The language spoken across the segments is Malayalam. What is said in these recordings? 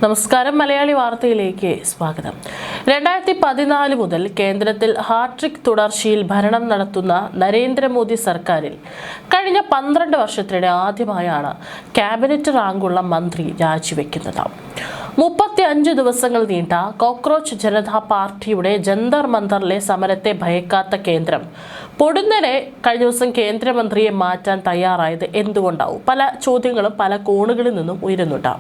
നമസ്കാരം. മലയാളി വാർത്തയിലേക്ക് സ്വാഗതം. 2014 മുതൽ കേന്ദ്രത്തിൽ ഹാട്രിക് തുടർച്ചയിൽ ഭരണം നടത്തുന്ന നരേന്ദ്രമോദി സർക്കാരിൽ കഴിഞ്ഞ 12 വർഷത്തിനിടെ ആദ്യമായാണ് ക്യാബിനറ്റ് റാങ്കുള്ള മന്ത്രി രാജിവെക്കുന്നത്. 35 ദിവസങ്ങൾ നീണ്ട കോക്രോച്ച് ജനതാ പാർട്ടിയുടെ ജന്തർ മന്ദറിലെ സമരത്തെ ഭയക്കാത്ത കേന്ദ്രം പൊടുന്നനെ കഴിഞ്ഞ ദിവസം കേന്ദ്രമന്ത്രിയെ മാറ്റാൻ തയ്യാറായത് എന്തുകൊണ്ടാവും? പല ചോദ്യങ്ങളും പല കോണുകളിൽ നിന്നും ഉയരുന്നുണ്ട്.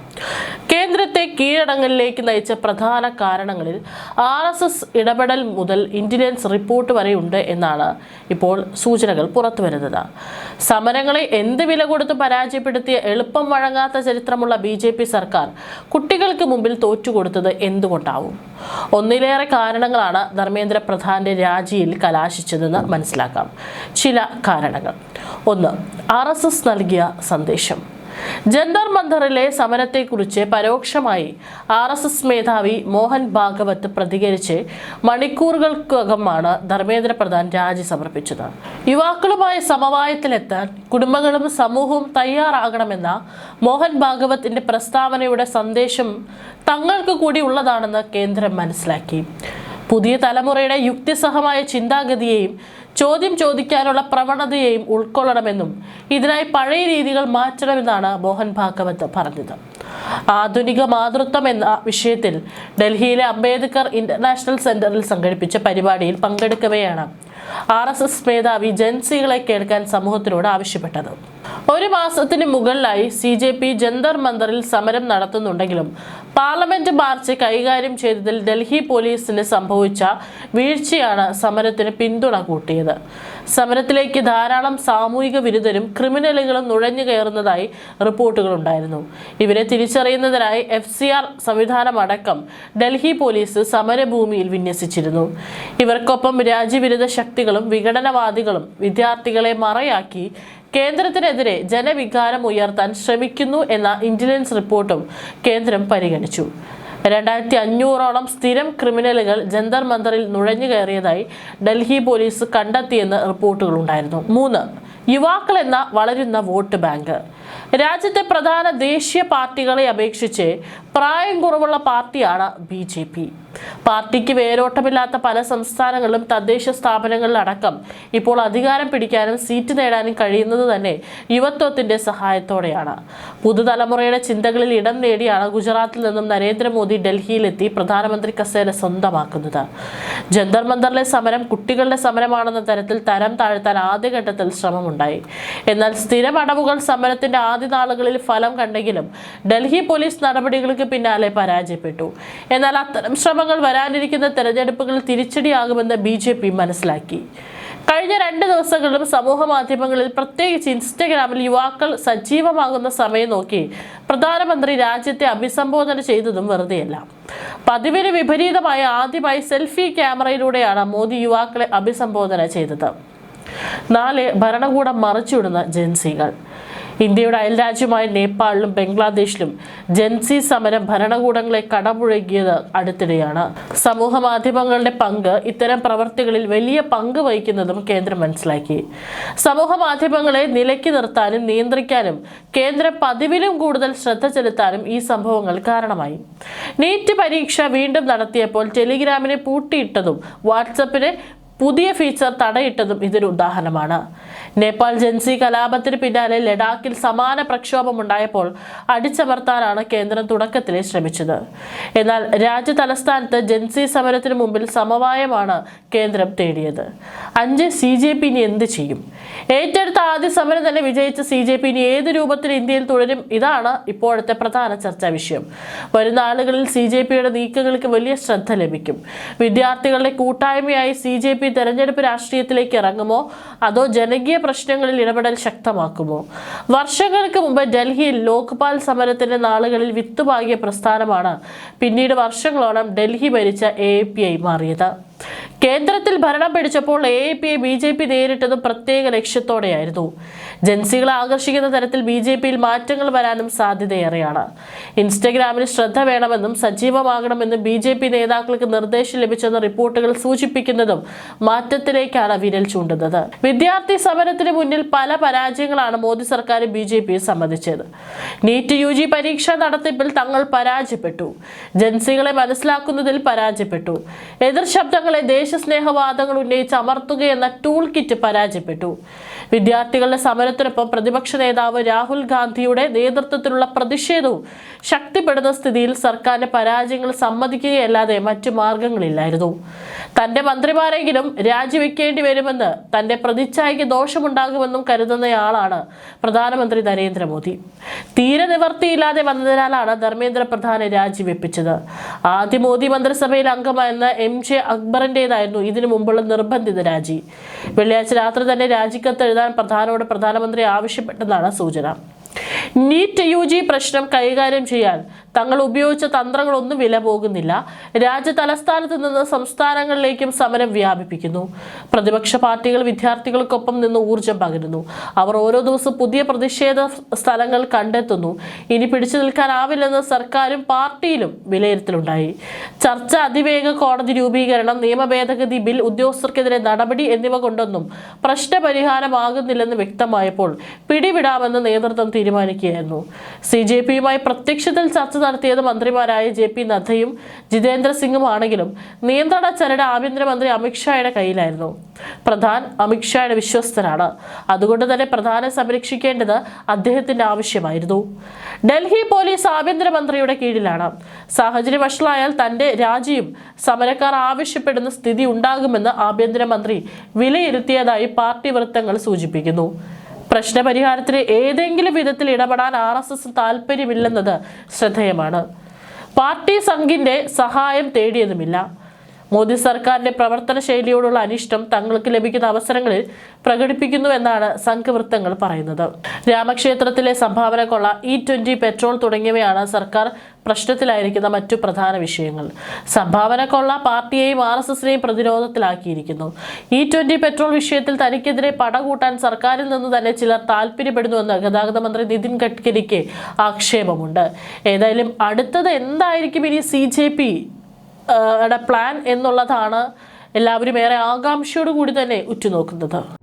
കേന്ദ്രത്തെ കീഴടങ്ങലിലേക്ക് നയിച്ച പ്രധാന കാരണങ്ങളിൽ RSS ഇടപെടൽ മുതൽ ഇന്റലിജൻസ് റിപ്പോർട്ട് വരെയുണ്ട് എന്നാണ് ഇപ്പോൾ സൂചനകൾ പുറത്തുവരുന്നത്. സമരങ്ങളെ എന്ത് വില കൊടുത്ത് പരാജയപ്പെടുത്തിയ എളുപ്പം വഴങ്ങാത്ത ചരിത്രമുള്ള BJP സർക്കാർ കുട്ടികൾക്ക് മുമ്പിൽ തോറ്റുകൊടുത്തത് എന്തുകൊണ്ടാവും? ഒന്നിലേറെ കാരണങ്ങളാണ് ധർമ്മേന്ദ്ര പ്രധാന്റെ രാജിയിൽ കലാശിച്ചതെന്ന് മനസ്സിലാക്കാം. ചില കാരണങ്ങൾ: 1. RSS നൽകിയ സന്ദേശം. ജന്തർ മന്ദറിലെ സമരത്തെക്കുറിച്ച് പരോക്ഷമായി RSS മേധാവി മോഹൻ ഭാഗവത് പ്രതികരിച്ച് മണിക്കൂറുകൾക്കകമാണ് ധർമ്മേന്ദ്ര പ്രധാൻ രാജി സമർപ്പിച്ചത്. യുവാക്കളുമായി സമവായത്തിലെത്താൻ കുടുംബങ്ങളും സമൂഹവും തയ്യാറാകണമെന്ന മോഹൻ ഭാഗവത്തിന്റെ പ്രസ്താവനയുടെ സന്ദേശം തങ്ങൾക്ക് കൂടി ഉള്ളതാണെന്ന് കേന്ദ്രം മനസ്സിലാക്കി. പുതിയ തലമുറയുടെ യുക്തിസഹമായ ചിന്താഗതിയെയും ചോദ്യം ചോദിക്കാനുള്ള പ്രവണതയെയും ഉൾക്കൊള്ളണമെന്നും ഇതിനായി പഴയ രീതികൾ മാറ്റണമെന്നാണ് മോഹൻ ഭാഗവത് പറഞ്ഞത്. ആധുനിക മാതൃത്വം എന്ന വിഷയത്തിൽ ഡൽഹിയിലെ അംബേദ്കർ ഇന്റർനാഷണൽ സെന്ററിൽ സംഘടിപ്പിച്ച പരിപാടിയിൽ പങ്കെടുക്കവെയാണ് RSS മേധാവി ജൻസികളെ കേൾക്കാൻ സമൂഹത്തിനോട് ആവശ്യപ്പെട്ടത്. 1 മാസത്തിന് മുകളിലായി CJP ജന്തർ മന്ദറിൽ സമരം നടത്തുന്നുണ്ടെങ്കിലും പാർലമെന്റ് മാർച്ച് കൈകാര്യം ചെയ്തതിൽ ഡൽഹി പോലീസിന് സംഭവിച്ച വീഴ്ചയാണ് സമരത്തിന് പിന്തുണ കൂട്ടിയത്. സമരത്തിലേക്ക് ധാരാളം സാമൂഹിക വിരുദ്ധരും ക്രിമിനലുകളും നുഴഞ്ഞു കയറുന്നതായി റിപ്പോർട്ടുകളുണ്ടായിരുന്നു. ഇവരെ തിരിച്ചറിയുന്നതിനായി FCR സംവിധാനമടക്കം ഡൽഹി പോലീസ് സമരഭൂമിയിൽ വിന്യസിച്ചിരുന്നു. ഇവർക്കൊപ്പം രാജ്യവിരുദ്ധ ശക്തികളും വിഘടനവാദികളും വിദ്യാർത്ഥികളെ മറയാക്കി കേന്ദ്രത്തിനെതിരെ ജനവികാരം ഉയർത്താൻ ശ്രമിക്കുന്നു എന്ന ഇന്റലിജൻസ് റിപ്പോർട്ടും കേന്ദ്രം പരിഗണിച്ചു. 2500ഓളം സ്ഥിരം ക്രിമിനലുകൾ ജന്തർ മന്ദറിൽ നുഴഞ്ഞു കയറിയതായി ഡൽഹി പോലീസ് കണ്ടെത്തിയെന്ന് റിപ്പോർട്ടുകളുണ്ടായിരുന്നു. 3. യുവാക്കൾ എന്ന വളരുന്ന വോട്ട് ബാങ്ക്. രാജ്യത്തെ പ്രധാന ദേശീയ പാർട്ടികളെ അപേക്ഷിച്ച് പ്രായം കുറവുള്ള പാർട്ടിയാണ് BJP. പാർട്ടിക്ക് വേരോട്ടമില്ലാത്ത പല സംസ്ഥാനങ്ങളിലും തദ്ദേശ സ്ഥാപനങ്ങളിലടക്കം ഇപ്പോൾ അധികാരം പിടിക്കാനും സീറ്റ് നേടാനും കഴിയുന്നത് തന്നെ യുവത്വത്തിന്റെ സഹായത്തോടെയാണ്. പുതുതലമുറയുടെ ചിന്തകളിൽ ഇടം നേടിയാണ് ഗുജറാത്തിൽ നിന്നും നരേന്ദ്രമോദി ഡൽഹിയിലെത്തി പ്രധാനമന്ത്രി കസേര സ്വന്തമാക്കുന്നത്. ജന്തർ മന്ദറിലെ സമരം കുട്ടികളുടെ സമരമാണെന്ന തരത്തിൽ തരം താഴ്ത്താൻ ആദ്യഘട്ടത്തിൽ ശ്രമമുണ്ടായി. എന്നാൽ സ്ഥിരം അടവുകൾ സമരത്തിന്റെ ആദ്യ നാളുകളിൽ ഫലം കണ്ടെങ്കിലും ഡൽഹി പോലീസ് നടപടികൾക്ക് പിന്നാലെ പരാജയപ്പെട്ടു. എന്നാൽ അത്തരം ശ്രമങ്ങൾ വരാനിരിക്കുന്ന തെരഞ്ഞെടുപ്പുകളിൽ തിരിച്ചടിയാകുമെന്ന് BJP മനസ്സിലാക്കി. കഴിഞ്ഞ 2 ദിവസങ്ങളിലും സമൂഹ മാധ്യമങ്ങളിൽ, പ്രത്യേകിച്ച് ഇൻസ്റ്റഗ്രാമിൽ യുവാക്കൾ സജീവമാകുന്ന സമയം നോക്കി പ്രധാനമന്ത്രി രാജ്യത്തെ അഭിസംബോധന ചെയ്തതും വെറുതെയല്ല. പതിവിന് വിപരീതമായ ആദ്യമായി സെൽഫി ക്യാമറയിലൂടെയാണ് മോദി യുവാക്കളെ അഭിസംബോധന ചെയ്തത്. 4. ഭരണകൂടം മറിച്ചിടുന്ന ജൻസികൾ. ഇന്ത്യയുടെ അയൽരാജ്യമായ നേപ്പാളിലും ബംഗ്ലാദേശിലും ജൻസി സമരം ഭരണകൂടങ്ങളെ കടപുഴകിയത് അടുത്തിടെയാണ്. സമൂഹ മാധ്യമങ്ങളുടെ പങ്ക് ഇത്തരം പ്രവർത്തികളിൽ വലിയ പങ്ക് വഹിക്കുന്നതും കേന്ദ്രം മനസ്സിലാക്കി. സമൂഹ മാധ്യമങ്ങളെ നിലയ്ക്ക് നിർത്താനും നിയന്ത്രിക്കാനും കേന്ദ്രം പതിവിലും കൂടുതൽ ശ്രദ്ധ ചെലുത്താനും ഈ സംഭവങ്ങൾ കാരണമായി. നീറ്റ് പരീക്ഷ വീണ്ടും നടത്തിയപ്പോൾ ടെലിഗ്രാമിനെ പൂട്ടിയിട്ടതും വാട്സപ്പിന് പുതിയ ഫീച്ചർ തടയിട്ടതും ഇതൊരു ഉദാഹരണമാണ്. നേപ്പാൾ ജൻസി കലാപത്തിന് പിന്നാലെ ലഡാക്കിൽ സമാന പ്രക്ഷോഭമുണ്ടായപ്പോൾ അടിച്ചമർത്താനാണ് കേന്ദ്രം തുടക്കത്തിലെ ശ്രമിച്ചത്. എന്നാൽ രാജ്യ തലസ്ഥാനത്ത് ജൻസി സമരത്തിന് മുമ്പിൽ സമവായമാണ് കേന്ദ്രം തേടിയത്. 5. CJP ഇനി എന്ത് ചെയ്യും? ഏറ്റെടുത്ത ആദ്യ സമരം തന്നെ വിജയിച്ച CJP ഇനി ഏത് രൂപത്തിൽ ഇന്ത്യയിൽ തുടരും? ഇതാണ് ഇപ്പോഴത്തെ പ്രധാന ചർച്ചാ വിഷയം. വരുന്ന ആളുകളിൽ CJPയുടെ നീക്കങ്ങൾക്ക് വലിയ ശ്രദ്ധ ലഭിക്കും. വിദ്യാർത്ഥികളുടെ കൂട്ടായ്മയായി CJP തെരഞ്ഞെടുപ്പ് രാഷ്ട്രീയത്തിലേക്ക് ഇറങ്ങുമോ അതോ ജനകീയ പ്രശ്നങ്ങളിൽ ഇടപെടൽ ശക്തമാക്കുമോ? വർഷങ്ങൾക്ക് മുമ്പ് ഡൽഹിയിൽ ലോക്പാൽ സമരത്തിന്റെ നാളുകളിൽ വിത്തുപാകിയ പ്രസ്ഥാനമാണ് പിന്നീട് വർഷങ്ങളോളം ഡൽഹി ഭരിച്ച AAPI മാറിയത്. കേന്ദ്രത്തിൽ ഭരണം പിടിച്ചപ്പോൾ AAPI BJP നേരിട്ടതും പ്രത്യേക ലക്ഷ്യത്തോടെയായിരുന്നു. ജൻസികളെ ആകർഷിക്കുന്ന തരത്തിൽ BJPയിൽ മാറ്റങ്ങൾ വരാനും സാധ്യതയേറെയാണ്. ഇൻസ്റ്റഗ്രാമിൽ ശ്രദ്ധ വേണമെന്നും സജീവമാകണമെന്നും BJP നേതാക്കൾക്ക് നിർദ്ദേശം ലഭിച്ചെന്ന റിപ്പോർട്ടുകൾ സൂചിപ്പിക്കുന്നതും മാറ്റത്തിലേക്കാണ് വിരൽ ചൂണ്ടുന്നത്. വിദ്യാർത്ഥി സമരത്തിന് മുന്നിൽ പല പരാജയങ്ങളാണ് മോദി സർക്കാർ BJPയെ സമ്മതിച്ചത്. നീറ്റ് UG പരീക്ഷാ നടത്തിപ്പിൽ തങ്ങൾ പരാജയപ്പെട്ടു. ജൻസികളെ മനസ്സിലാക്കുന്നതിൽ പരാജയപ്പെട്ടു. എതിർ ശബ്ദങ്ങളെ ദേശസ്നേഹവാദങ്ങൾ ഉന്നയിച്ച് അമർത്തുകയെന്ന ടൂൾ കിറ്റ് പരാജയപ്പെട്ടു. വിദ്യാർത്ഥികളുടെ സമരത്തിനൊപ്പം പ്രതിപക്ഷ നേതാവ് രാഹുൽ ഗാന്ധിയുടെ നേതൃത്വത്തിലുള്ള പ്രതിഷേധവും ശക്തിപ്പെടുന്ന സ്ഥിതിയിൽ സർക്കാരിന്റെ പരാജയങ്ങൾ സമ്മതിക്കുകയല്ലാതെ മറ്റു മാർഗങ്ങളില്ലായിരുന്നു. തന്റെ മന്ത്രിമാരെങ്കിലും രാജിവെക്കേണ്ടി വരുമെന്ന്, തന്റെ പ്രതിച്ഛായയ്ക്ക് ദോഷമുണ്ടാകുമെന്നും കരുതുന്നയാളാണ് പ്രധാനമന്ത്രി നരേന്ദ്രമോദി. തീരെ നിവർത്തിയില്ലാതെ വന്നതിനാലാണ് ധർമ്മേന്ദ്ര പ്രധാനെ രാജിവെപ്പിച്ചത്. ആദ്യ മോദി മന്ത്രിസഭയിൽ അംഗമായിരുന്ന MJ അക്ബറിന്റേതായിരുന്നു ഇതിനു മുമ്പുള്ള നിർബന്ധിത രാജി. വെള്ളിയാഴ്ച രാത്രി തന്നെ രാജിക്കത്ത് എഴുതാൻ പ്രധാനോട് പ്രധാനമന്ത്രി ആവശ്യപ്പെട്ടെന്നാണ് സൂചന. നീറ്റ് UG പ്രശ്നം കൈകാര്യം ചെയ്യാൻ തങ്ങൾ ഉപയോഗിച്ച തന്ത്രങ്ങളൊന്നും വില പോകുന്നില്ല. രാജ്യ തലസ്ഥാനത്ത് നിന്ന് സംസ്ഥാനങ്ങളിലേക്കും സമരം വ്യാപിപ്പിക്കുന്നു. പ്രതിപക്ഷ പാർട്ടികൾ വിദ്യാർത്ഥികൾക്കൊപ്പം നിന്ന് ഊർജം പകരുന്നു. അവർ ഓരോ ദിവസവും പുതിയ പ്രതിഷേധ സ്ഥലങ്ങൾ കണ്ടെത്തുന്നു. ഇനി പിടിച്ചു നിൽക്കാനാവില്ലെന്ന് സർക്കാരും പാർട്ടിയിലും വിലയിരുത്തലുണ്ടായി. ചർച്ച, അതിവേഗ കോടതി രൂപീകരണം, നിയമ ഭേദഗതി ബിൽ, ഉദ്യോഗസ്ഥർക്കെതിരെ നടപടി എന്നിവ കൊണ്ടൊന്നും പ്രശ്നപരിഹാരമാകുന്നില്ലെന്ന് വ്യക്തമായപ്പോൾ പിടിവിടാമെന്ന് നേതൃത്വം തീരുമാനിക്കുകയായിരുന്നു. CJPയുമായി പ്രത്യക്ഷത്തിൽ ചർച്ച നടത്തിയത് മന്ത്രിമാരായ JP നദ്ദയും ജിതേന്ദ്ര സിംഗും ആണെങ്കിലും നിയന്ത്രണ ചരട് ആഭ്യന്തരമന്ത്രി അമിത്ഷായുടെ കയ്യിലായിരുന്നു. പ്രധാൻ അമിത്ഷായുടെ വിശ്വസ്തനാണ്. അതുകൊണ്ട് തന്നെ പ്രധാനെ സംരക്ഷിക്കേണ്ടത് അദ്ദേഹത്തിന്റെ ആവശ്യമായിരുന്നു. ഡൽഹി പോലീസ് ആഭ്യന്തരമന്ത്രിയുടെ കീഴിലാണ്. സാഹചര്യം വഷളായാൽ തന്റെ രാജിയും സമരക്കാർ ആവശ്യപ്പെടുന്ന സ്ഥിതി ഉണ്ടാകുമെന്ന് ആഭ്യന്തരമന്ത്രി വിലയിരുത്തിയതായി പാർട്ടി വൃത്തങ്ങൾ സൂചിപ്പിക്കുന്നു. പ്രശ്നപരിഹാരത്തിന് ഏതെങ്കിലും വിധത്തിൽ ഇടപെടാൻ RSS താല്പര്യമില്ലെന്നത് ശ്രദ്ധേയമാണ്. പാർട്ടി സംഘിന്റെ സഹായം തേടിയതുമില്ല. മോദി സർക്കാരിന്റെ പ്രവർത്തന ശൈലിയോടുള്ള അനിഷ്ടം തങ്ങൾക്ക് ലഭിക്കുന്ന അവസരങ്ങളിൽ പ്രകടിപ്പിക്കുന്നുവെന്നാണ് സംഘവൃത്തങ്ങൾ പറയുന്നത്. രാമക്ഷേത്രത്തിലെ സംഭാവന കൊള്ള, E20 പെട്രോൾ തുടങ്ങിയവയാണ് സർക്കാർ പ്രശ്നത്തിലായിരിക്കുന്ന മറ്റു പ്രധാന വിഷയങ്ങൾ. സംഭാവന കൊള്ള പാർട്ടിയെയും RSSനെയും പ്രതിരോധത്തിലാക്കിയിരിക്കുന്നു. E20 പെട്രോൾ വിഷയത്തിൽ തനിക്കെതിരെ പടകൂട്ടാൻ സർക്കാരിൽ നിന്ന് തന്നെ ചിലർ താല്പര്യപ്പെടുന്നുവെന്ന് ഗതാഗത മന്ത്രി നിതിൻ ഗഡ്കരിക്ക് ആക്ഷേപമുണ്ട്. ഏതായാലും അടുത്തത് എന്തായിരിക്കും ഇനി CJP പ്ലാൻ എന്നുള്ളതാണ് എല്ലാവരും ഏറെ ആകാംക്ഷയോടുകൂടി തന്നെ ഉറ്റുനോക്കുന്നത്.